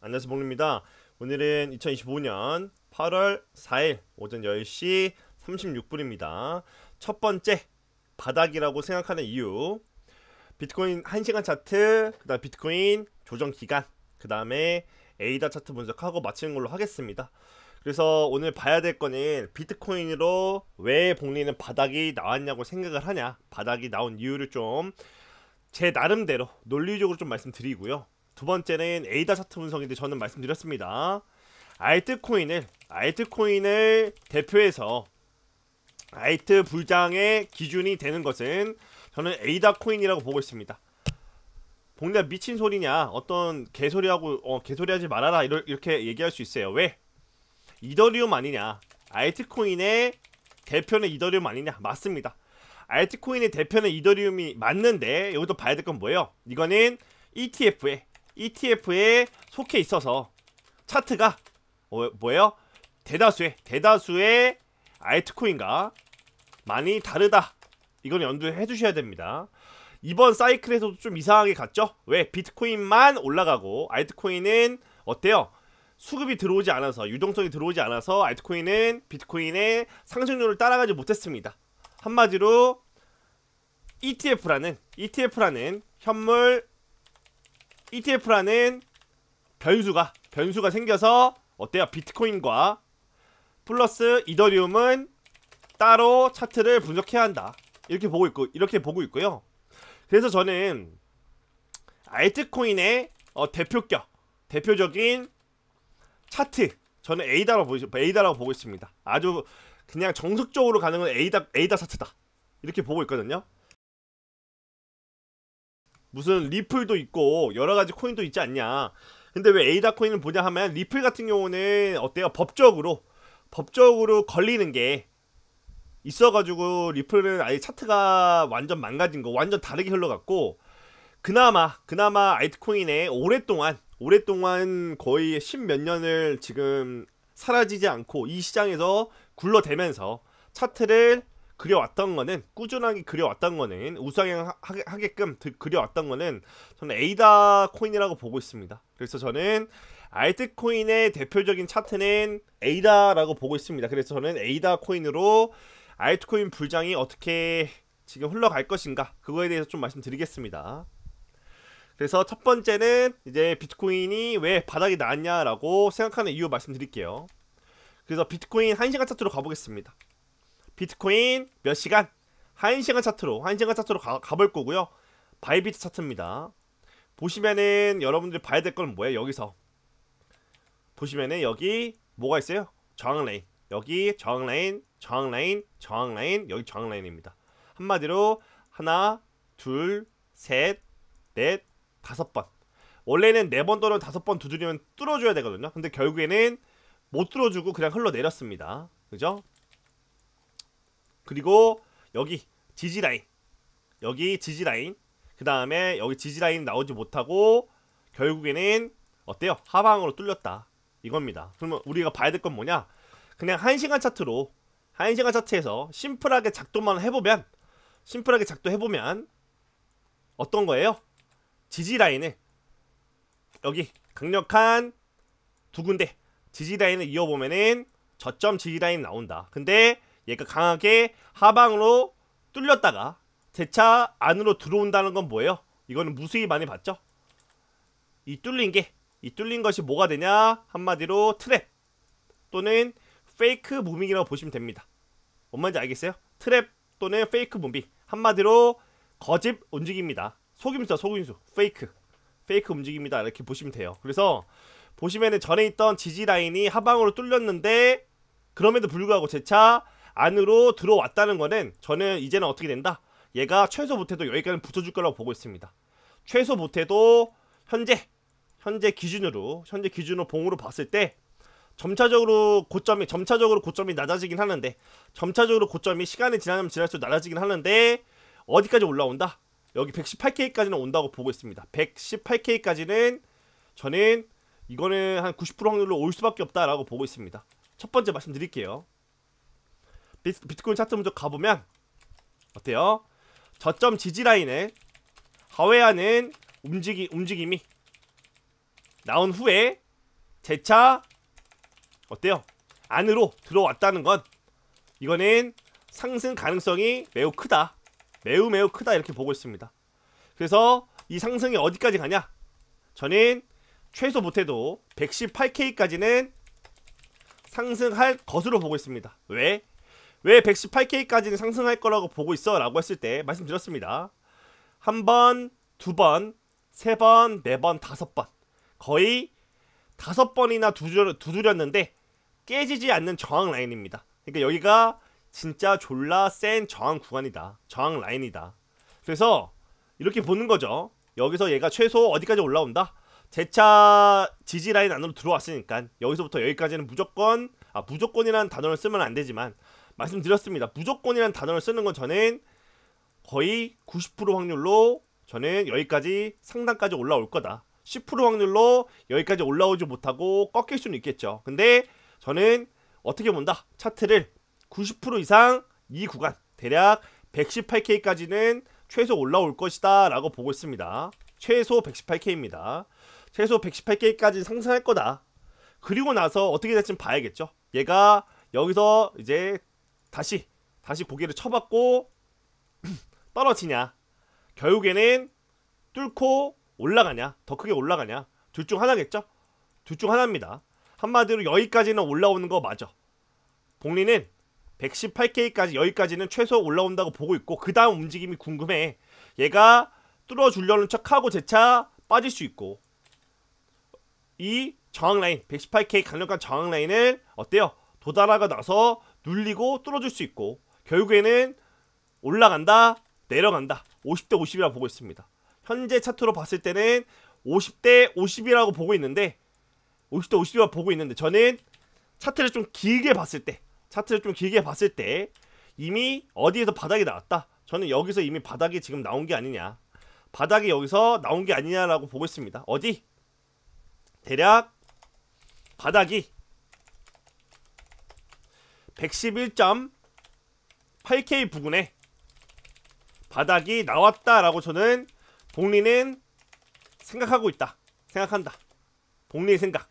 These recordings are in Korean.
안녕하세요, 복루입니다. 오늘은 2025년 8월 4일 오전 10시 36분입니다. 첫 번째, 바닥이라고 생각하는 이유, 비트코인 1시간 차트, 그 다음 비트코인 조정 기간, 그 다음에 에이다 차트 분석하고 마치는 걸로 하겠습니다. 그래서 오늘 봐야 될 거는 비트코인으로 왜 복리는 바닥이 나왔냐고 생각을 하냐, 바닥이 나온 이유를 좀 제 나름대로 논리적으로 좀 말씀드리고요. 두 번째는 에이다 차트 분석인데, 저는 말씀드렸습니다. 알트코인을 대표해서 알트 불장의 기준이 되는 것은 저는 에이다 코인이라고 보고 있습니다. 복리야 미친 소리냐, 어떤 개소리하고 개소리하지 말아라, 이렇게 얘기할 수 있어요. 왜? 이더리움 아니냐, 알트코인의 대표는 이더리움 아니냐. 맞습니다. 알트코인의 대표는 이더리움이 맞는데, 여기도 봐야 될 건 뭐예요? 이거는 ETF에 속해 있어서 차트가 뭐예요? 대다수의 알트코인과 많이 다르다. 이건 염두해 두셔야 됩니다. 이번 사이클에서도 좀 이상하게 갔죠? 왜? 비트코인만 올라가고 알트코인은 어때요? 수급이 들어오지 않아서, 유동성이 들어오지 않아서 알트코인은 비트코인의 상승률을 따라가지 못했습니다. 한마디로 ETF라는 변수가 생겨서 어때요? 비트코인과 플러스 이더리움은 따로 차트를 분석해야 한다. 이렇게 보고 있고요. 그래서 저는 알트코인의 대표적인 차트, 저는 에이다라고 보고 있습니다. 아주 그냥 정석적으로 가는 건 에이다 차트다, 이렇게 보고 있거든요. 무슨 리플도 있고 여러가지 코인도 있지 않냐. 근데 왜 에이다 코인을 보냐 하면, 리플 같은 경우는 어때요? 법적으로 걸리는 게 있어가지고, 리플은 아예 차트가 완전 망가진 거, 완전 다르게 흘러갔고, 그나마 알트코인에 오랫동안 거의 10몇 년을 지금 사라지지 않고 이 시장에서 굴러대면서 차트를 그려왔던 거는, 꾸준하게 그려왔던 거는, 우상향하게끔 그려왔던 거는 저는 에이다 코인이라고 보고 있습니다. 그래서 저는 알트코인의 대표적인 차트는 에이다라고 보고 있습니다. 그래서 저는 에이다 코인으로 알트코인 불장이 어떻게 지금 흘러갈 것인가, 그거에 대해서 좀 말씀드리겠습니다. 그래서 첫 번째는 이제 비트코인이 왜 바닥이 나왔냐라고 생각하는 이유 말씀드릴게요. 그래서 비트코인 1시간 차트로 가보겠습니다. 비트코인 몇 시간? 1시간 차트로 가볼 거고요. 바이비트 차트입니다. 보시면은 여러분들이 봐야 될 건 뭐예요? 여기서 보시면은 여기 뭐가 있어요? 저항라인, 여기 저항라인, 여기 저항라인입니다. 한마디로 하나, 둘, 셋, 넷, 5번. 원래는 4번 또는 5번 두드리면 뚫어줘야 되거든요. 근데 결국에는 못 뚫어주고 그냥 흘러내렸습니다. 그죠? 그리고 여기 지지라인, 그 다음에 여기 지지라인 나오지 못하고 결국에는 어때요? 하방으로 뚫렸다, 이겁니다. 그러면 우리가 봐야 될 건 뭐냐? 그냥 1시간 차트에서 심플하게 작동해보면 어떤 거예요? 지지라인을, 여기 강력한 두 군데 지지라인을 이어보면은 저점 지지라인 나온다. 근데 얘가 강하게 하방으로 뚫렸다가 재차 안으로 들어온다는 건 뭐예요? 이거는 무수히 많이 봤죠? 이 뚫린 것이 뭐가 되냐? 한마디로 트랩 또는 페이크 무빙이라고 보시면 됩니다. 뭔 말인지 알겠어요? 트랩 또는 페이크 무빙, 한마디로 거짓 움직임이다. 속임수, 페이크 움직임이다, 이렇게 보시면 돼요. 그래서 보시면은 전에 있던 지지라인이 하방으로 뚫렸는데, 그럼에도 불구하고 재차 안으로 들어왔다는 거는, 저는 이제는 어떻게 된다? 얘가 최소 못해도 여기까지 붙어줄 거라고 보고 있습니다. 최소 못해도 현재 기준으로 봉으로 봤을 때 점차적으로 고점이 낮아지긴 하는데, 시간이 지나면 지날수록 낮아지긴 하는데, 어디까지 올라온다? 여기 118K까지는 온다고 보고 있습니다. 118K까지는 저는 이거는 한 90% 확률로 올 수밖에 없다라고 보고 있습니다. 첫 번째 말씀드릴게요. 비트코인 차트 분석 가보면 어때요? 저점 지지라인을 하회하는 움직임이 나온 후에 재차 어때요? 안으로 들어왔다는 건 이거는 상승 가능성이 매우 크다. 매우 크다 이렇게 보고 있습니다. 그래서 이 상승이 어디까지 가냐? 저는 최소 못해도 118K까지는 상승할 것으로 보고 있습니다. 왜 118K까지는 상승할 거라고 보고 있어? 라고 했을 때 말씀드렸습니다. 한 번, 두 번, 세 번, 네 번, 다섯 번, 거의 5번이나 두드렸는데 깨지지 않는 저항 라인입니다. 그러니까 여기가 진짜 졸라 센 저항 구간이다. 저항 라인이다. 그래서 이렇게 보는 거죠. 여기서 얘가 최소 어디까지 올라온다? 재차 지지 라인 안으로 들어왔으니까 여기서부터 여기까지는 무조건이라는 단어를 쓰면 안 되지만 말씀드렸습니다. 무조건이라는 단어를 쓰는 건 저는 거의 90% 확률로 저는 여기까지 상단까지 올라올 거다. 10% 확률로 여기까지 올라오지 못하고 꺾일 수는 있겠죠. 근데 저는 어떻게 본다? 차트를 90% 이상 이 구간 대략 118K까지는 최소 올라올 것이다 라고 보고 있습니다. 최소 118K입니다. 최소 118K까지 상승할 거다. 그리고 나서 어떻게 될지 봐야겠죠. 얘가 여기서 이제 다시 고개를 쳐받고 떨어지냐, 결국에는 뚫고 올라가냐, 더 크게 올라가냐, 둘 중 하나겠죠. 둘 중 하나입니다. 한마디로 여기까지는 올라오는 거 맞아. 복리는 118K까지 여기까지는 최소 올라온다고 보고 있고 그 다음 움직임이 궁금해. 얘가 뚫어주려는 척하고 재차 빠질 수 있고 이 저항라인 118K 강력한 저항라인을 어때요? 도달하고 나서 눌리고 뚫어줄 수 있고 결국에는 올라간다 내려간다 50대 50이라고 보고 있습니다. 현재 차트로 봤을 때는 50대 50이라고 보고 있는데 50대 50이라고 보고 있는데 저는 차트를 좀 길게 봤을 때 이미 어디에서 바닥이 나왔다. 저는 여기서 이미 바닥이 지금 나온 게 아니냐, 바닥이 여기서 나온 게 아니냐라고 보고 있습니다. 어디? 대략 바닥이 111.8K 부근에 바닥이 나왔다라고 저는 복리는 생각하고 있다. 생각한다. 복리의 생각.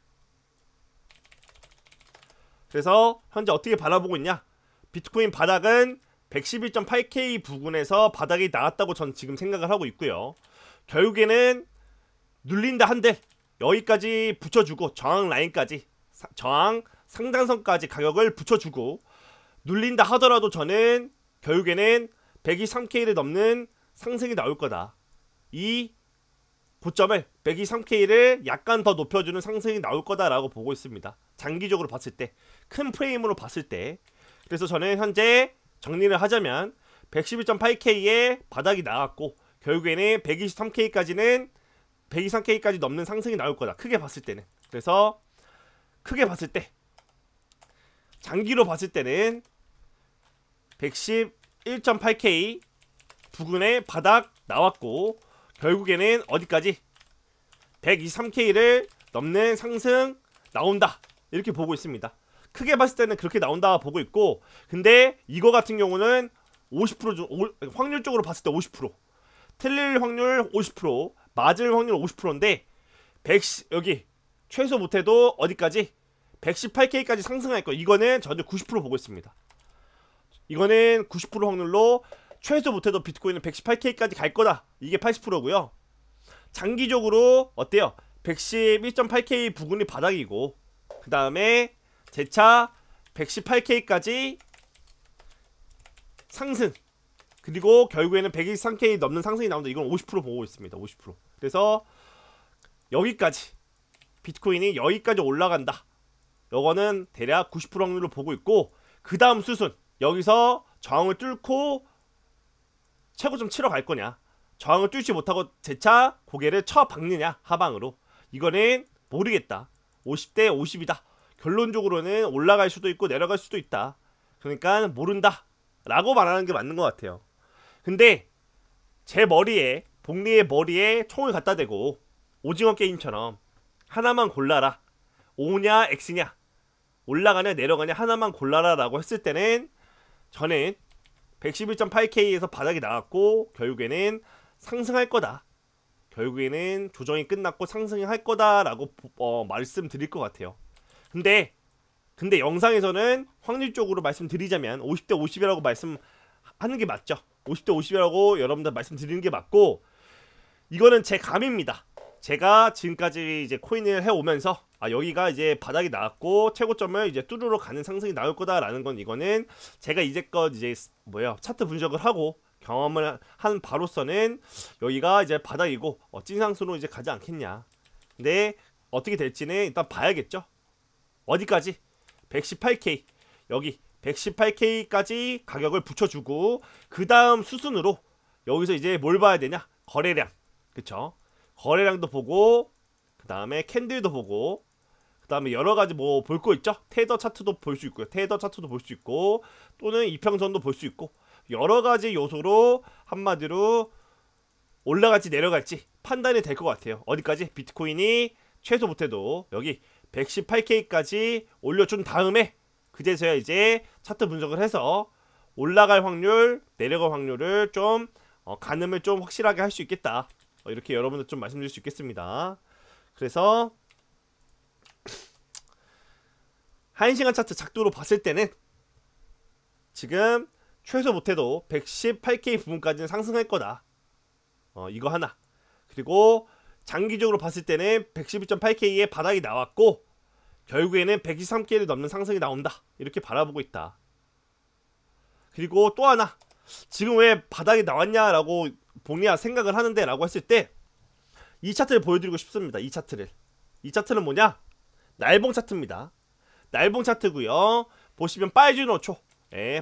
그래서 현재 어떻게 바라보고 있냐? 비트코인 바닥은 111.8K 부근에서 바닥이 나왔다고 전 지금 생각을 하고 있고요. 결국에는 눌린다 한들 여기까지 붙여주고 저항 라인까지, 저항 상단선까지 가격을 붙여주고 눌린다 하더라도 저는 결국에는 123K를 넘는 상승이 나올 거다. 이 고점을 123K를 약간 더 높여주는 상승이 나올 거다라고 보고 있습니다. 장기적으로 봤을 때, 큰 프레임으로 봤을 때. 그래서 저는 현재 정리를 하자면 111.8K에 바닥이 나왔고 결국에는 123K까지 넘는 상승이 나올 거다. 크게 봤을 때는. 그래서 크게 봤을 때, 장기로 봤을 때는 111.8K 부근에 바닥 나왔고 결국에는 어디까지? 123K를 넘는 상승 나온다. 이렇게 보고 있습니다. 크게 봤을 때는 그렇게 나온다 보고 있고, 근데 이거 같은 경우는 50% 확률적으로 봤을 때 50%, 틀릴 확률 50%, 맞을 확률 50%인데 여기 최소 못해도 어디까지? 118K까지 상승할 거. 이거는 저는 90% 보고 있습니다. 이거는 90% 확률로 최소 못해도 비트코인은 118K까지 갈 거다. 이게 80%고요. 장기적으로 어때요? 111.8K 부근이 바닥이고 그 다음에 재차 118K까지 상승, 그리고 결국에는 123K 넘는 상승이 나온다. 이건 50% 보고 있습니다. 50%. 그래서 여기까지 비트코인이 여기까지 올라간다. 요거는 대략 90% 확률로 보고 있고, 그 다음 수순 여기서 저항을 뚫고 최고점 치러 갈 거냐, 저항을 뚫지 못하고 재차 고개를 쳐 박느냐 하방으로, 이거는 모르겠다. 50대 50이다. 결론적으로는 올라갈 수도 있고 내려갈 수도 있다. 그러니까 모른다 라고 말하는 게 맞는 것 같아요. 근데 제 머리에, 복리의 머리에 총을 갖다 대고 오징어 게임처럼 하나만 골라라, O냐 X냐, 올라가냐 내려가냐 하나만 골라라 라고 했을 때는 저는 111.8K에서 바닥이 나왔고 결국에는 상승할 거다. 결국에는 조정이 끝났고 상승할 거다라고 말씀드릴 것 같아요. 근데 영상에서는 확률적으로 말씀드리자면 50대 50이라고 말씀하는 게 맞죠. 50대 50이라고 여러분들 말씀드리는 게 맞고, 이거는 제 감입니다. 제가 지금까지 이제 코인을 해오면서 여기가 이제 바닥이 나왔고 최고점을 이제 뚜루로 가는 상승이 나올 거다라는 건, 이거는 제가 이제껏 이제 차트 분석을 하고 경험을 한 바로서는 여기가 이제 바닥이고 찐상수로 이제 가지 않겠냐. 근데 어떻게 될지는 일단 봐야겠죠. 어디까지? 118K, 여기 118K까지 가격을 붙여주고, 그 다음 수순으로 여기서 이제 뭘 봐야 되냐? 거래량, 그쵸? 거래량도 보고, 그 다음에 캔들도 보고, 그 다음에 여러가지 뭐 볼 거 있죠? 테더 차트도 볼 수 있고요. 테더 차트도 볼 수 있고, 또는 이평선도 볼 수 있고, 여러가지 요소로 한마디로 올라갈지 내려갈지 판단이 될 것 같아요. 어디까지? 비트코인이 최소 못해도 여기 118K까지 올려준 다음에 그제서야 이제 차트 분석을 해서 올라갈 확률, 내려갈 확률을 좀 가늠을 좀 확실하게 할 수 있겠다. 이렇게 여러분들 좀 말씀드릴 수 있겠습니다. 그래서 1시간 차트 작도로 봤을 때는 지금 최소 못해도 118K 부분까지는 상승할 거다. 이거 하나. 그리고 장기적으로 봤을 때는 112.8K의 바닥이 나왔고 결국에는 123K를 넘는 상승이 나온다. 이렇게 바라보고 있다. 그리고 또 하나, 지금 왜 바닥이 나왔냐라고 보냐 생각을 하는데 라고 했을 때 이 차트를 보여드리고 싶습니다. 이 차트는 뭐냐? 날봉 차트입니다. 날봉 차트고요. 보시면 빨주노초,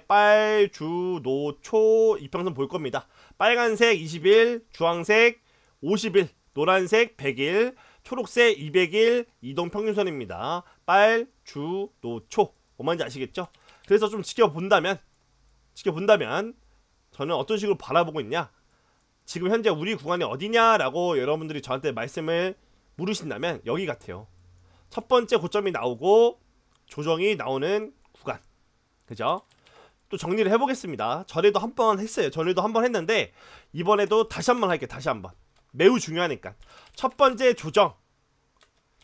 빨주노초 이평선 볼 겁니다. 빨간색 20일, 주황색 50일, 노란색 100일, 초록색 200일 이동평균선입니다. 빨주노초, 뭔 말인지 아시겠죠? 그래서 좀 지켜본다면 저는 어떤 식으로 바라보고 있냐, 지금 현재 우리 구간이 어디냐라고 여러분들이 저한테 말씀을 물으신다면 여기 같아요. 첫 번째 고점이 나오고 조정이 나오는 구간, 그죠? 또 정리를 해보겠습니다. 전에도 한 번 했어요. 전에도 한 번 했는데 이번에도 다시 한 번 할게요. 다시 한번. 매우 중요하니까. 첫 번째 조정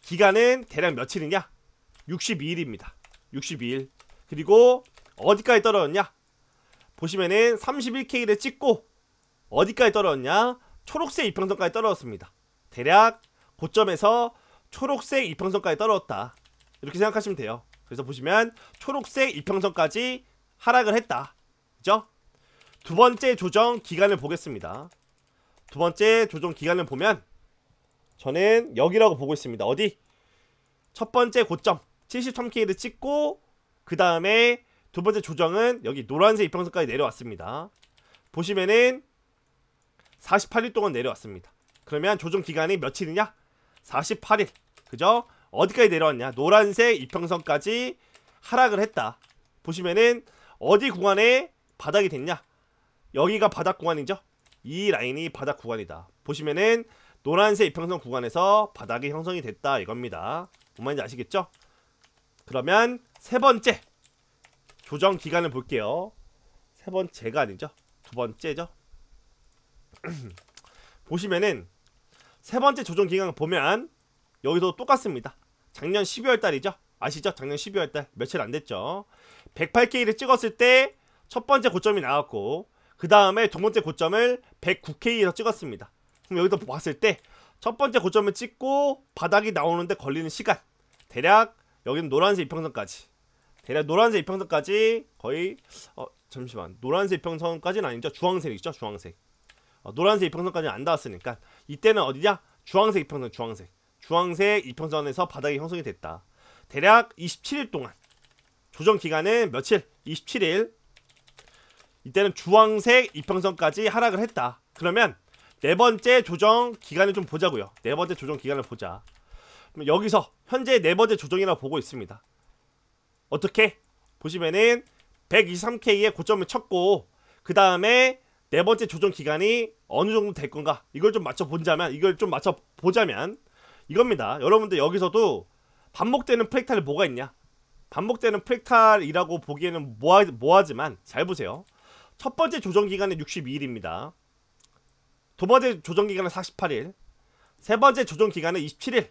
기간은 대략 며칠이냐? 62일입니다. 62일. 그리고 어디까지 떨어졌냐? 보시면은 31K를 찍고 어디까지 떨어졌냐? 초록색 이평선까지 떨어졌습니다. 대략 고점에서 초록색 이평선까지 떨어졌다. 이렇게 생각하시면 돼요. 그래서 보시면 초록색 이평선까지 하락을 했다. 그죠? 두 번째 조정 기간을 보겠습니다. 두 번째 조정 기간을 보면 저는 여기라고 보고 있습니다. 어디? 첫 번째 고점 73K를 찍고 그 다음에 두 번째 조정은 여기 노란색 이평선까지 내려왔습니다. 보시면은 48일 동안 내려왔습니다. 그러면 조정 기간이 며칠이냐? 48일. 그죠? 어디까지 내려왔냐? 노란색 이평선까지 하락을 했다. 보시면은 어디 구간에 바닥이 됐냐? 여기가 바닥 구간이죠? 이 라인이 바닥 구간이다. 보시면은 노란색 이평선 구간에서 바닥이 형성이 됐다 이겁니다. 뭔 말인지 아시겠죠? 그러면 세 번째 조정 기간을 볼게요. 세 번째가 아니죠? 두 번째죠? 보시면은 세 번째 조정 기간을 보면 여기도 똑같습니다. 작년 12월 달이죠? 아시죠? 작년 12월 달 며칠 안 됐죠? 108K를 찍었을 때 첫 번째 고점이 나왔고 그 다음에 두 번째 고점을 109K에서 찍었습니다. 그럼 여기도 봤을 때 첫 번째 고점을 찍고 바닥이 나오는데 걸리는 시간, 대략 여기는 노란색 이평선까지, 대략 노란색 이평선까지 거의 잠시만, 노란색 이평선까지는 아니죠? 주황색이죠? 주황색. 노란색 이평선까지는 안 닿았으니까 이때는 어디냐? 주황색 이평선, 주황색 이평선에서 바닥이 형성이 됐다. 대략 27일 동안 조정 기간은 며칠? 27일. 이때는 주황색 이평선까지 하락을 했다. 그러면 네 번째 조정 기간을 좀 보자고요. 네 번째 조정 기간을 보자. 그럼 여기서 현재 네 번째 조정이라고 보고 있습니다. 어떻게? 보시면은 123K의 고점을 쳤고 그 다음에 네 번째 조정 기간이 어느 정도 될 건가? 이걸 좀 맞춰보자면 이겁니다. 여러분들 여기서도 반복되는 프랙탈이 뭐가 있냐? 반복되는 프랙탈이라고 보기에는 뭐하지만 잘 보세요. 첫 번째 조정 기간은 62일입니다. 두 번째 조정 기간은 48일. 세 번째 조정 기간은 27일.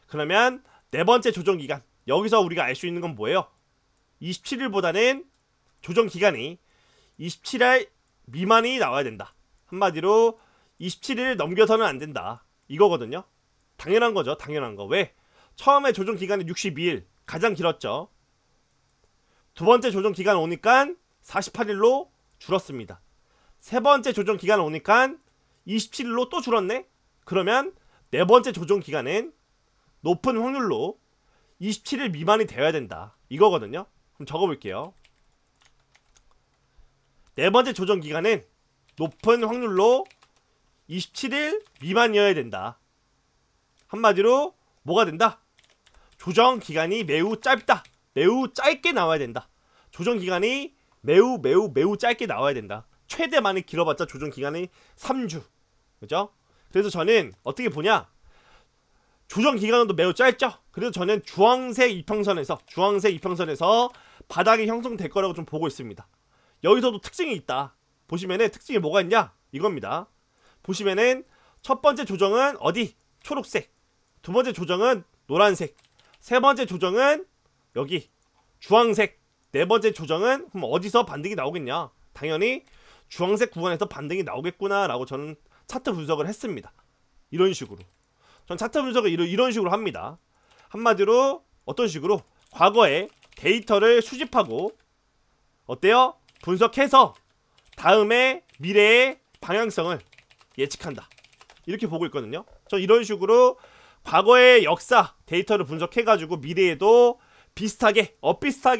그러면 네 번째 조정 기간, 여기서 우리가 알 수 있는 건 뭐예요? 27일보다는 조정 기간이 27일 미만이 나와야 된다. 한마디로 27일 넘겨서는 안 된다, 이거거든요. 당연한 거죠. 당연한 거. 왜? 처음에 조정 기간이 62일, 가장 길었죠. 두 번째 조정 기간 오니까 48일로 줄었습니다. 세 번째 조정 기간 오니까 27일로 또 줄었네? 그러면 네 번째 조정 기간은 높은 확률로 27일 미만이 되어야 된다, 이거거든요. 그럼 적어볼게요. 네 번째 조정 기간은 높은 확률로 27일 미만이어야 된다. 한마디로 뭐가 된다? 조정 기간이 매우 짧다. 매우 짧게 나와야 된다. 조정 기간이 매우 짧게 나와야 된다. 최대 많이 길어봤자 조정 기간이 3주. 그죠? 그래서 저는 어떻게 보냐? 조정 기간도 매우 짧죠? 그래서 저는 주황색 이평선에서 바닥이 형성될 거라고 좀 보고 있습니다. 여기서도 특징이 있다. 보시면은 특징이 뭐가 있냐? 이겁니다. 보시면은 첫 번째 조정은 어디? 초록색. 두 번째 조정은 노란색. 세 번째 조정은 여기 주황색. 네 번째 조정은 그럼 어디서 반등이 나오겠냐? 당연히 주황색 구간에서 반등이 나오겠구나 라고 저는 차트 분석을 했습니다. 이런 식으로. 전 차트 분석을 이런 식으로 합니다. 한마디로 어떤 식으로? 과거에 데이터를 수집하고 어때요? 분석해서 다음에 미래의 방향성을 예측한다, 이렇게 보고 있거든요. 저 이런 식으로 과거의 역사 데이터를 분석해가지고 미래에도 비슷하게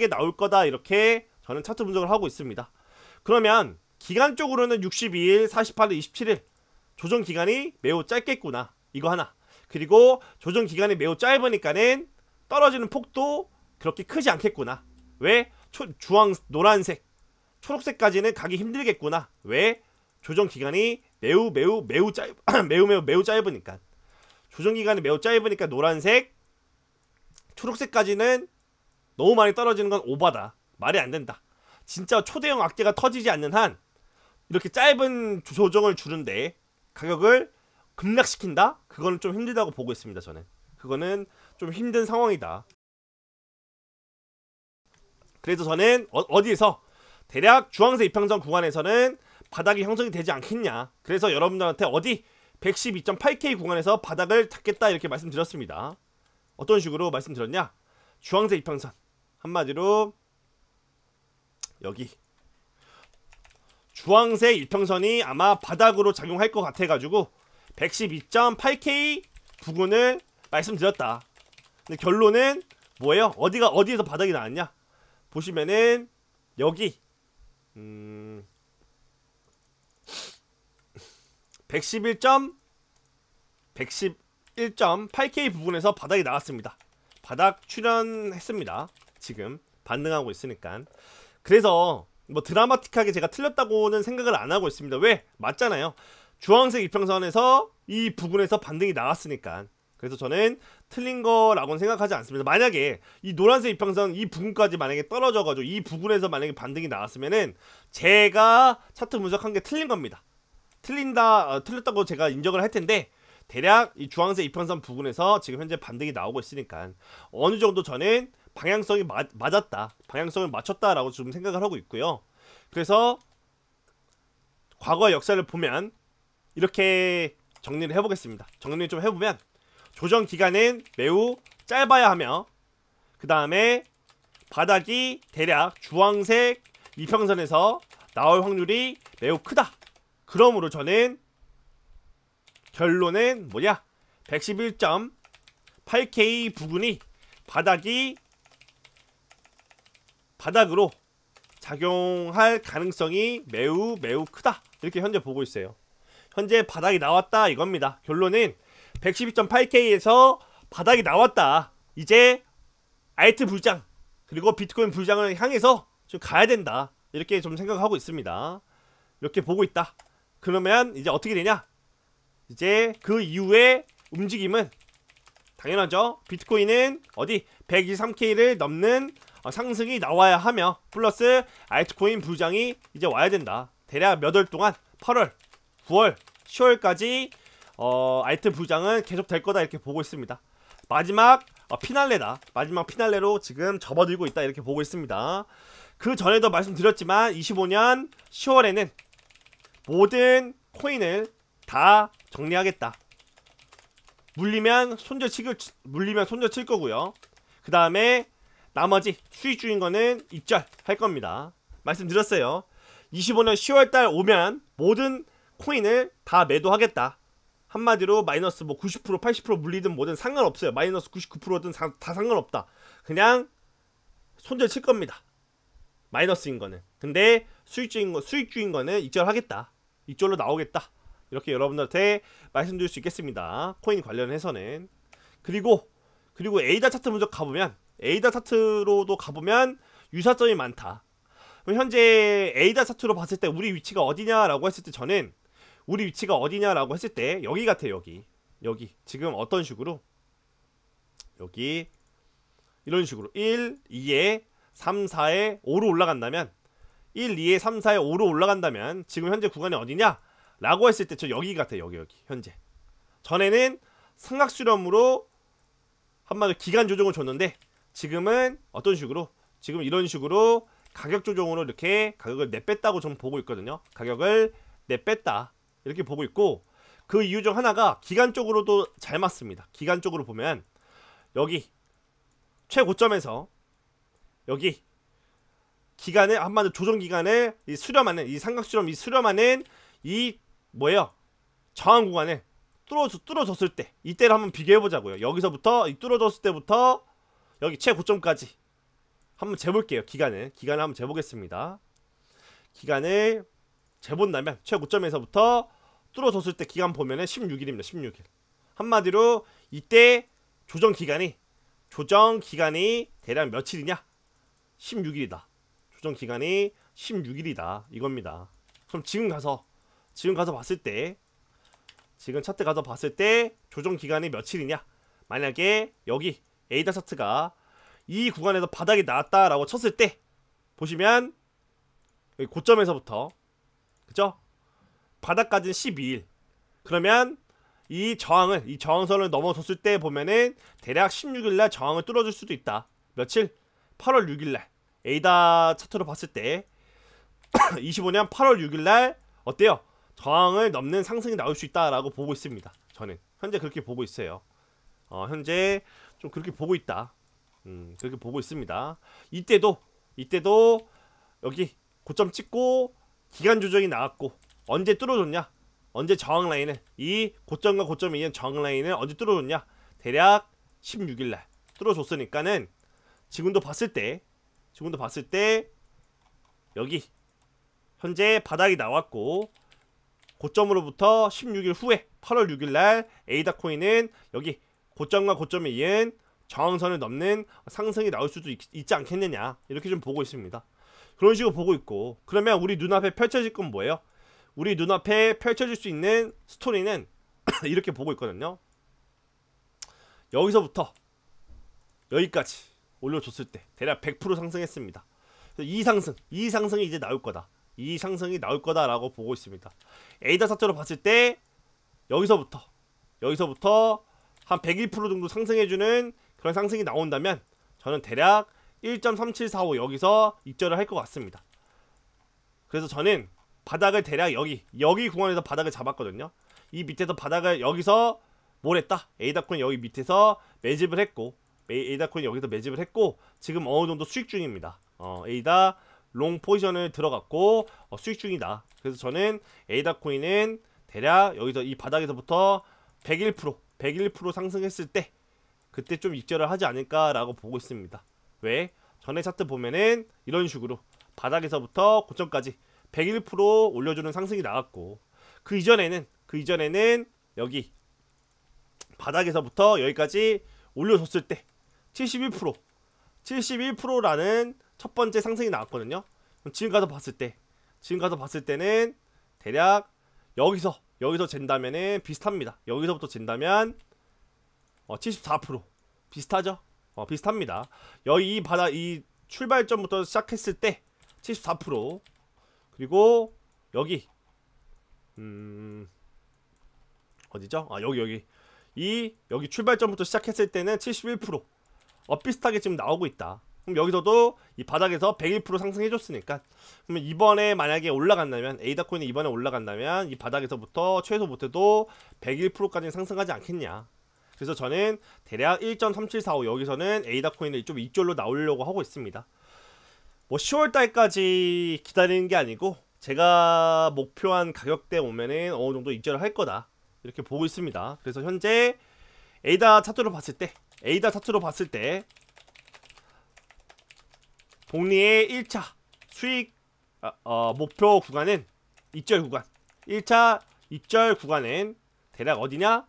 나올 거다, 이렇게 저는 차트 분석을 하고 있습니다. 그러면 기간적으로는 62일, 48일, 27일 조정 기간이 매우 짧겠구나, 이거 하나. 그리고 조정 기간이 매우 짧으니까는 떨어지는 폭도 그렇게 크지 않겠구나. 왜? 노란색, 초록색까지는 가기 힘들겠구나. 왜? 조정 기간이 매우 짧으니까. 조정 기간이 매우 짧으니까 노란색, 초록색까지는 너무 많이 떨어지는 건 오바다. 말이 안 된다. 진짜 초대형 악재가 터지지 않는 한 이렇게 짧은 조정을 주는데 가격을 급락시킨다? 그거는 좀 힘들다고 보고 있습니다. 저는 그거는 좀 힘든 상황이다. 그래서 저는 어디에서 대략 주황색 이평선 구간에서는 바닥이 형성이 되지 않겠냐. 그래서 여러분들한테 어디 112.8K 구간에서 바닥을 잡겠다, 이렇게 말씀드렸습니다. 어떤 식으로 말씀드렸냐? 주황색 이평선, 한마디로 여기 주황색 이평선이 아마 바닥으로 작용할 것 같아가지고 112.8K 부근을 말씀드렸다. 근데 결론은 뭐예요? 어디에서 바닥이 나왔냐? 보시면은 여기 111.8K 부분에서 바닥이 나왔습니다. 바닥 출현했습니다. 지금 반등하고 있으니까. 그래서 뭐 드라마틱하게 제가 틀렸다고는 생각을 안 하고 있습니다. 왜? 맞잖아요. 주황색 이평선에서 이 부분에서 반등이 나왔으니까. 그래서 저는 틀린 거라고는 생각하지 않습니다. 만약에 이 노란색 이평선 이 부분까지 만약에 떨어져가지고 이 부분에서 만약에 반등이 나왔으면은 제가 차트 분석한 게 틀린 겁니다. 틀렸다고 제가 인정을 할 텐데, 대략 이 주황색 이평선 부분에서 지금 현재 반등이 나오고 있으니까 어느 정도 저는 방향성이 맞았다, 방향성을 맞췄다라고 좀 생각을 하고 있고요. 그래서 과거의 역사를 보면 이렇게 정리를 해보겠습니다. 정리를 좀 해보면 조정 기간은 매우 짧아야 하며, 그 다음에 바닥이 대략 주황색 이평선에서 나올 확률이 매우 크다. 그러므로 저는 결론은 뭐냐? 111.8K 부근이 바닥으로 작용할 가능성이 매우 크다, 이렇게 현재 보고 있어요. 현재 바닥이 나왔다, 이겁니다. 결론은 112.8K에서 바닥이 나왔다. 이제 알트 불장 그리고 비트코인 불장을 향해서 좀 가야 된다, 이렇게 좀 생각하고 있습니다. 이렇게 보고 있다. 그러면 이제 어떻게 되냐? 이제 그 이후에 움직임은 당연하죠. 비트코인은 어디 123K를 넘는 상승이 나와야 하며, 플러스 알트코인 불장이 이제 와야 된다. 대략 몇 월 동안 8월, 9월, 10월까지 아이템 부장은 계속 될 거다 이렇게 보고 있습니다. 마지막 피날레다. 마지막 피날레로 지금 접어들고 있다 이렇게 보고 있습니다. 그 전에도 말씀드렸지만 25년 10월에는 모든 코인을 다 정리하겠다. 물리면 손절 칠 거고요. 그 다음에 나머지 수익 중인 거는 입절할 겁니다. 말씀드렸어요. 25년 10월달 오면 모든 코인을 다 매도하겠다. 한마디로 마이너스 뭐 90% 80% 물리든 뭐든 상관없어요. 마이너스 99%든 다 상관없다. 그냥 손절 칠 겁니다. 마이너스인 거는. 근데 수익주인 거는 입절하겠다. 입절로 나오겠다. 이렇게 여러분들한테 말씀드릴 수 있겠습니다. 코인 관련해서는. 그리고 에이다 차트 분석 가보면, 에이다 차트로도 가보면 유사점이 많다. 현재 에이다 차트로 봤을 때 우리 위치가 어디냐라고 했을 때, 저는 우리 위치가 어디냐라고 했을 때 여기 같아요. 여기 지금 어떤 식으로, 여기 이런 식으로 1, 2에 3, 4에 5로 올라간다면, 1, 2에 3, 4에 5로 올라간다면 지금 현재 구간이 어디냐 라고 했을 때 저 여기 같아요. 여기 현재. 전에는 삼각수렴으로 한마디로 기간 조정을 줬는데, 지금은 어떤 식으로, 지금 이런 식으로 가격 조정으로 이렇게 가격을 내뺐다고 좀 보고 있거든요. 가격을 내뺐다 이렇게 보고 있고, 그 이유 중 하나가 기간 쪽으로도 잘 맞습니다. 기간 쪽으로 보면 여기 최고점에서 여기 기간을 한마디로 조정 기간을 수렴하는, 이 삼각수렴 수렴하는 이 뭐예요, 저항 구간을 뚫어졌을 때, 이때를 한번 비교해 보자고요. 여기서부터 이 뚫어졌을 때부터 여기 최고점까지 한번 재볼게요. 기간을 한번 재보겠습니다. 기간을 재본다면 최고점에서부터 뚫어졌을 때 기간 보면은 16일입니다. 16일. 한마디로 이때 조정 기간이 대략 며칠이냐? 16일이다. 조정 기간이 16일이다. 이겁니다. 그럼 지금 가서 봤을 때, 지금 차트 가서 봤을 때 조정 기간이 며칠이냐? 만약에 여기 에이다 차트가 이 구간에서 바닥이 나왔다라고 쳤을 때, 보시면 여기 고점에서부터, 그죠? 바닥까지는 12일. 그러면 이 저항선을 넘어섰을 때 보면은 대략 16일날 저항을 뚫어줄 수도 있다. 며칠? 8월 6일날 에이다 차트로 봤을 때 25년 8월 6일날 어때요? 저항을 넘는 상승이 나올 수 있다라고 보고 있습니다. 저는 현재 그렇게 보고 있어요. 현재 좀 그렇게 보고 있다. 그렇게 보고 있습니다. 이때도 여기 고점 찍고 기간 조정이 나왔고, 언제 뚫어줬냐? 언제 저항 라인을, 이 고점과 고점이 있는 저항 라인을 언제 뚫어줬냐? 대략 16일날 뚫어줬으니까는 지금도 봤을 때 여기 현재 바닥이 나왔고, 고점으로부터 16일 후에 8월 6일날 에이다 코인은 여기 고점과 고점에 이은 저항선을 넘는 상승이 나올 수도 있지 않겠느냐, 이렇게 좀 보고 있습니다. 그런 식으로 보고 있고, 그러면 우리 눈앞에 펼쳐질 건 뭐예요? 우리 눈앞에 펼쳐질 수 있는 스토리는 이렇게 보고 있거든요. 여기서부터 여기까지 올려줬을 때 대략 100% 상승했습니다. 이 상승이 이제 나올 거다. 이 상승이 나올 거다라고 보고 있습니다. 에이다 차트로 봤을 때 여기서부터 한 101% 정도 상승해주는 그런 상승이 나온다면, 저는 대략 1.3745 여기서 입절을 할 것 같습니다. 그래서 저는 바닥을 대략 여기 구간에서 바닥을 잡았거든요. 이 밑에서 바닥을 여기서 뭘 했다? 에이다코인 여기 밑에서 매집을 했고, 에이다코인 여기서 매집을 했고, 지금 어느 정도 수익 중입니다. 에이다 롱 포지션을 들어갔고 수익 중이다. 그래서 저는 에이다코인은 대략 여기서 이 바닥에서부터 101% 상승했을 때 그때 좀 입절을 하지 않을까라고 보고 있습니다. 왜? 전에 차트 보면은 이런 식으로 바닥에서부터 고점까지 101% 올려주는 상승이 나왔고, 그 이전에는 여기 바닥에서부터 여기까지 올려줬을 때 71%라는 첫 번째 상승이 나왔거든요. 지금 가서 봤을 때는 대략 여기서 잰다면은 비슷합니다. 여기서부터 잰다면 74% 비슷하죠? 비슷합니다. 여기 이 출발점부터 시작했을 때 74%, 그리고 여기 어디죠? 아 여기 여기 출발점부터 시작했을 때는 71% 비슷하게 지금 나오고 있다. 그럼 여기서도 이 바닥에서 101% 상승해줬으니까, 그러면 이번에 만약에 올라간다면, 에이다 코인이 이번에 올라간다면 이 바닥에서부터 최소 못해도 101%까지 상승하지 않겠냐. 그래서 저는 대략 1.3745 여기서는 에이다 코인을 좀 이쪽으로 나오려고 하고 있습니다. 뭐 10월달까지 기다리는 게 아니고 제가 목표한 가격대 오면은 어느 정도 입절을 할 거다 이렇게 보고 있습니다. 그래서 현재 에이다 차트로 봤을 때 복리의 1차 수익 목표 구간은 입절 구간, 1차 입절 구간은 대략 어디냐?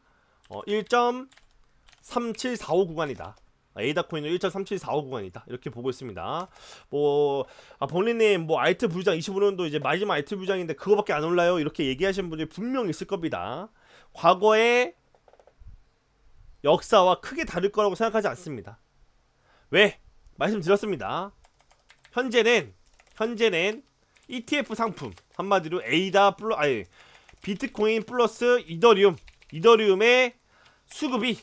1.3745 구간이다. 에이다 코인은 1.3745 구간이다. 이렇게 보고 있습니다. 뭐 본인님 뭐 알트 부장 25년도 이제 마지막 알트 부장인데 그거밖에 안 올라요 이렇게 얘기하시는 분들이 분명히 있을 겁니다. 과거의 역사와 크게 다를 거라고 생각하지 않습니다. 왜? 말씀드렸습니다. 현재는 ETF 상품, 한마디로 에이다 비트코인 플러스 이더리움의 수급이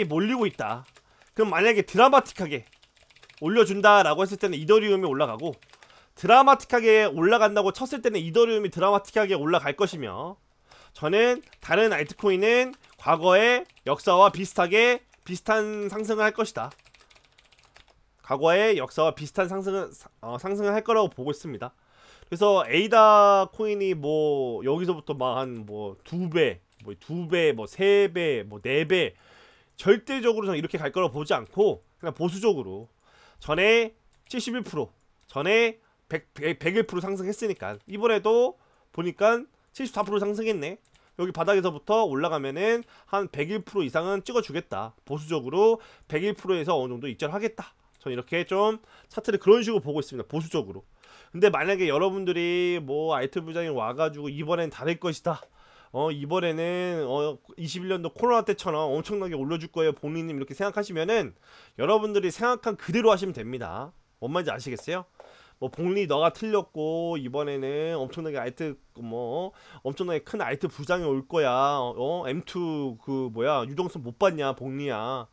몰리고 있다. 그럼 만약에 드라마틱하게 올려준다라고 했을 때는 이더리움이 올라가고, 드라마틱하게 올라간다고 쳤을 때는 이더리움이 드라마틱하게 올라갈 것이며, 저는 다른 알트코인은 과거의 역사와 비슷한 상승을 할 것이다. 과거의 역사와 비슷한 상승을 할 거라고 보고 있습니다. 그래서 에이다 코인이 뭐 여기서부터 막 한 뭐 2배, 뭐 2배, 뭐 3배, 뭐 4배 절대적으로 저는 이렇게 갈 거라고 보지 않고, 그냥 보수적으로 전에 71%, 전에 101% 상승했으니까 이번에도 보니까 74% 상승했네. 여기 바닥에서부터 올라가면은 한 101% 이상은 찍어주겠다. 보수적으로 101%에서 어느 정도 입절하겠다. 저는 이렇게 좀 차트를 그런 식으로 보고 있습니다. 보수적으로. 근데 만약에 여러분들이 뭐 알트 부장이 와가지고 이번엔 다를 것이다, 이번에는 21년도 코로나 때처럼 엄청나게 올려줄 거예요 본인님, 이렇게 생각하시면은 여러분들이 생각한 그대로 하시면 됩니다. 뭔 말인지 아시겠어요? 뭐 복리 너가 틀렸고 이번에는 엄청나게 엄청나게 큰 알트 부장이 올 거야. M2 그 뭐야 유동성 못 봤냐 복리야.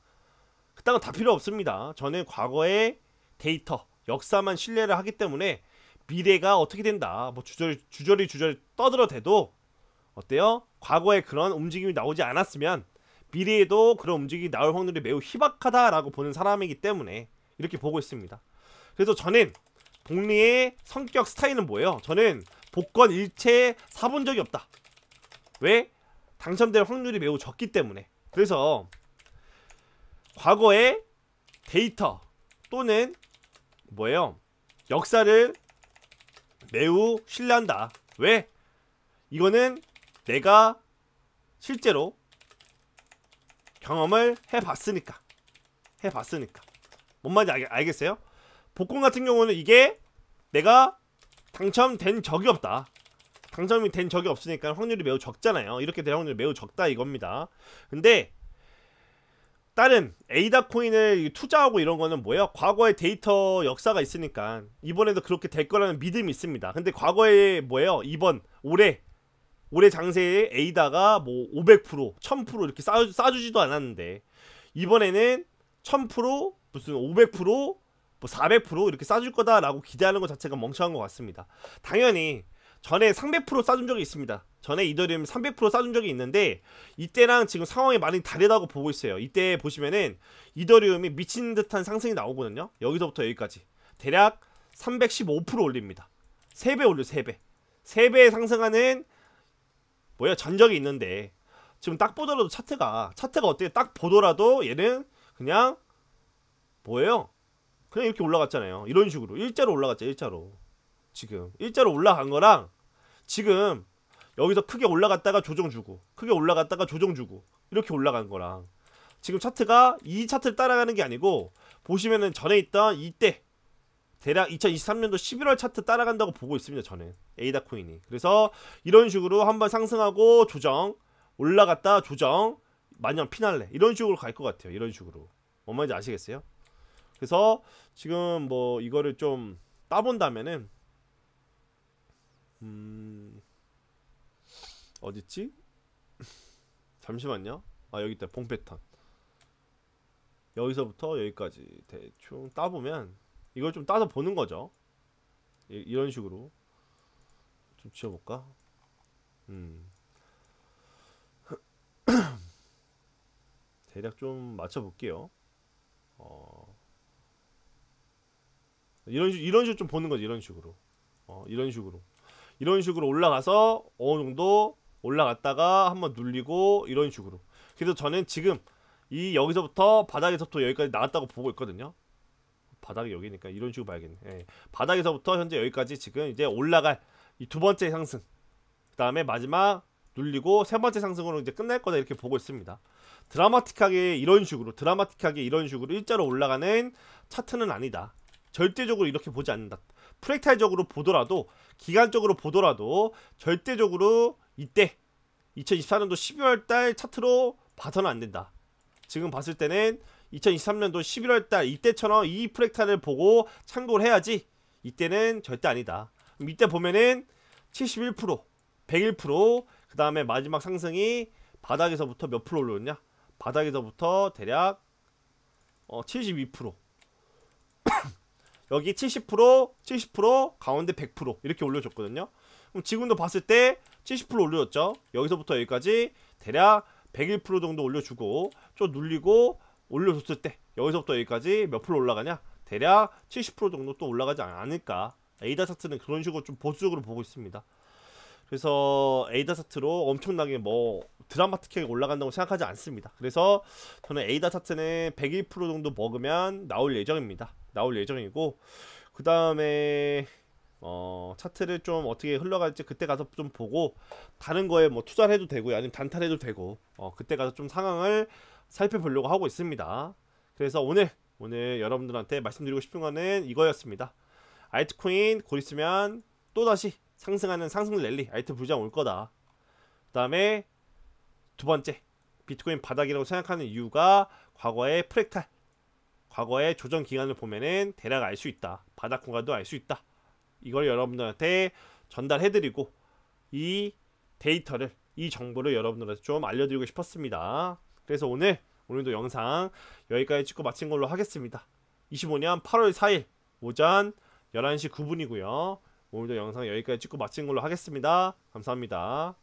그딴 건 다 필요 없습니다. 저는 과거의 데이터, 역사만 신뢰를 하기 때문에 미래가 어떻게 된다, 뭐 주저리 떠들어대도 어때요? 과거에 그런 움직임이 나오지 않았으면 미래에도 그런 움직임이 나올 확률이 매우 희박하다라고 보는 사람이기 때문에 이렇게 보고 있습니다. 그래서 저는 복리의 성격 스타일은 뭐예요? 저는 복권 일체 사본 적이 없다. 왜? 당첨될 확률이 매우 적기 때문에. 그래서 과거의 데이터 또는 뭐예요? 역사를 매우 신뢰한다. 왜? 이거는 내가 실제로 경험을 해봤으니까. 뭔 말인지 알겠어요? 복권 같은 경우는 이게 내가 당첨된 적이 없다. 당첨이 된 적이 없으니까 확률이 매우 적잖아요. 이렇게 될 확률이 매우 적다 이겁니다. 근데 다른 에이다 코인을 투자하고 이런 거는 뭐예요? 과거의 데이터 역사가 있으니까 이번에도 그렇게 될 거라는 믿음이 있습니다. 근데 과거에 뭐예요? 올해 장세에 에이다가 뭐 500%, 1000% 이렇게 싸주지도 않았는데 이번에는 1000%, 무슨 500%, 뭐 400% 이렇게 싸줄 거다라고 기대하는 것 자체가 멍청한 것 같습니다. 당연히 전에 300% 싸준 적이 있습니다. 전에 이더리움 300% 싸준 적이 있는데 이때랑 지금 상황이 많이 다르다고 보고 있어요. 이때 보시면은 이더리움이 미친 듯한 상승이 나오거든요. 여기서부터 여기까지 대략 315% 올립니다. 3배 올려, 3배 상승하는 뭐야 전적이 있는데, 지금 딱 보더라도 차트가 어때요? 딱 보더라도 얘는 그냥 뭐예요? 그냥 이렇게 올라갔잖아요. 이런 식으로 일자로 올라갔죠. 지금 일자로 올라간 거랑 지금 여기서 크게 올라갔다가 조정주고 크게 올라갔다가 조정주고 이렇게 올라간 거랑, 지금 차트가 이 차트를 따라가는 게 아니고 보시면은 전에 있던 이때 대략 2023년도 11월 차트 따라간다고 보고 있습니다. 저는 에이다 코인이. 그래서 이런 식으로 한번 상승하고 조정, 올라갔다 조정, 마냥 피날레 이런 식으로 갈 것 같아요. 이런 식으로. 뭔 말인지 아시겠어요? 그래서 지금 뭐 이거를 좀 따본다면은 어딨지? 잠시만요. 아 여기 있다. 봉 패턴. 여기서부터 여기까지 대충 따보면 이걸 좀 따서 보는 거죠. 이런 식으로 좀 지워볼까? 대략 좀 맞춰볼게요. 이런 식으로 좀 보는 거지. 이런 식으로. 이런 식으로 올라가서 어느 정도 올라갔다가 한번 눌리고 이런 식으로. 그래서 저는 지금 이 여기서부터 바닥에서부터 여기까지 나왔다고 보고 있거든요. 바닥이 여기니까 이런 식으로 봐야겠네. 예. 바닥에서부터 현재 여기까지 지금 이제 올라갈 이 두 번째 상승. 그 다음에 마지막 눌리고 세 번째 상승으로 이제 끝날 거다 이렇게 보고 있습니다. 드라마틱하게 이런 식으로 일자로 올라가는 차트는 아니다. 절대적으로 이렇게 보지 않는다. 프랙탈적으로 보더라도 기간적으로 보더라도 절대적으로 이때 2024년도 12월달 차트로 봐서는 안 된다. 지금 봤을 때는 2023년도 11월달 이때처럼 이 프랙탈을 보고 참고를 해야지. 이때는 절대 아니다. 그럼 이때 보면은 71%, 101%, 그 다음에 마지막 상승이 바닥에서부터 몇 프로 올랐냐? 바닥에서부터 대략 72%. 여기 70%, 70%, 가운데 100% 이렇게 올려줬거든요. 그럼 지금도 봤을 때 70% 올려줬죠. 여기서부터 여기까지 대략 101% 정도 올려주고 좀 눌리고 올려줬을 때 여기서부터 여기까지 몇 프로 올라가냐? 대략 70% 정도 또 올라가지 않을까. 에이다 차트는 그런 식으로 좀 보수적으로 보고 있습니다. 그래서 에이다 차트로 엄청나게 뭐 드라마틱하게 올라간다고 생각하지 않습니다. 그래서 저는 에이다 차트는 101% 정도 먹으면 나올 예정입니다. 나올 예정이고, 그 다음에 차트를 좀 어떻게 흘러갈지 그때 가서 좀 보고 다른 거에 뭐 투자를 해도 되고요, 아니면 단타를 해도 되고 그때 가서 좀 상황을 살펴보려고 하고 있습니다. 그래서 오늘 여러분들한테 말씀드리고 싶은 거는 이거였습니다. 알트코인 곧 있으면 또다시 상승하는 상승 랠리, 알트 부장 올 거다. 그 다음에 두 번째, 비트코인 바닥이라고 생각하는 이유가 과거의 프랙탈, 과거의 조정 기간을 보면은 대략 알 수 있다. 바닥 공간도 알 수 있다. 이걸 여러분들한테 전달해드리고 이 데이터를, 이 정보를 여러분들한테 좀 알려드리고 싶었습니다. 그래서 오늘도 영상 여기까지 찍고 마친 걸로 하겠습니다. 25년 8월 4일 오전 11시 9분이고요. 오늘도 영상 여기까지 찍고 마친 걸로 하겠습니다. 감사합니다.